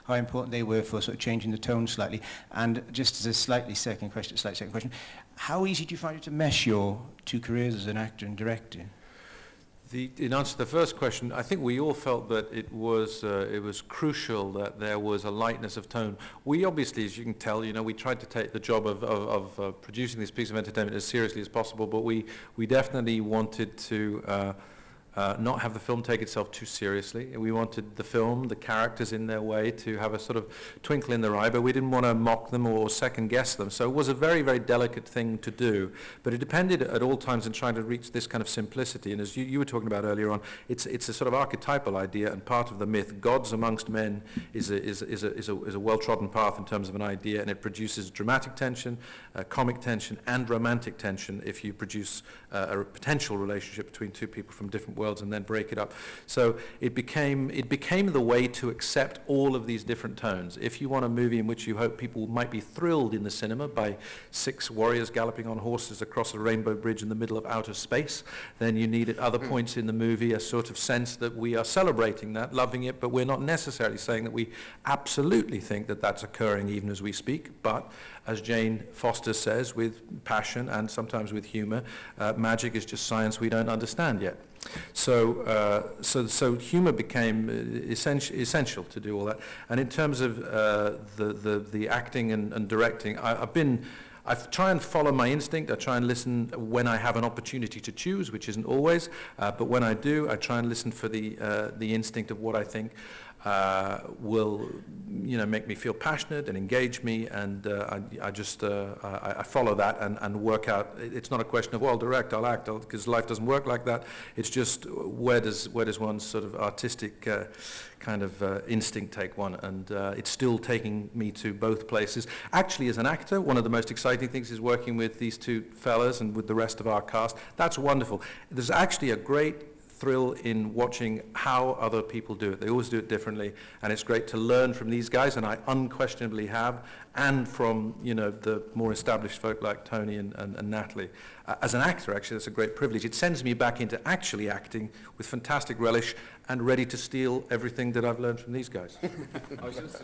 how important they were for sort of changing the tone slightly. And just as a slight second question, how easy do you find it to mesh your two careers as an actor and director? In answer to the first question, I think we all felt that it was crucial that there was a lightness of tone. We obviously, as you can tell, we tried to take the job of producing this piece of entertainment as seriously as possible, but we definitely wanted to not have the film take itself too seriously. We wanted the film, the characters in their way, to have a sort of twinkle in their eye, but we didn't want to mock them or second guess them. So it was a very, very delicate thing to do, but it depended at all times in trying to reach this kind of simplicity. And as you were talking about earlier on, it's a sort of archetypal idea and part of the myth. Gods amongst men is a well-trodden path in terms of an idea, and it produces dramatic tension, comic tension, and romantic tension if you produce a potential relationship between two people from different worlds and then break it up. So it became the way to accept all of these different tones. If you want a movie in which you hope people might be thrilled in the cinema by 6 warriors galloping on horses across a rainbow bridge in the middle of outer space, then you need at other points in the movie a sort of sense that we are celebrating that, loving it, but we're not necessarily saying that we absolutely think that that's occurring even as we speak. But as Jane Foster says, with passion and sometimes with humor, magic is just science we don't understand yet. So humor became essential to do all that. And in terms of the acting and directing, I try and follow my instinct. I try and listen when I have an opportunity to choose, which isn't always, but when I do, I try and listen for the instinct of what I think will make me feel passionate and engage me, and I follow that and work out. It's not a question of, well, I'll direct, I'll act, because life doesn't work like that. It's just where does one's sort of artistic kind of instinct take one, and it's still taking me to both places. Actually, as an actor, one of the most exciting things is working with these two fellas and with the rest of our cast. That's wonderful. There's actually a great thrill in watching how other people do it. They always do it differently, and it's great to learn from these guys, and I unquestionably have, and from the more established folk like Tony and Natalie. As an actor, actually, that's a great privilege. It sends me back into actually acting with fantastic relish and ready to steal everything that I've learned from these guys.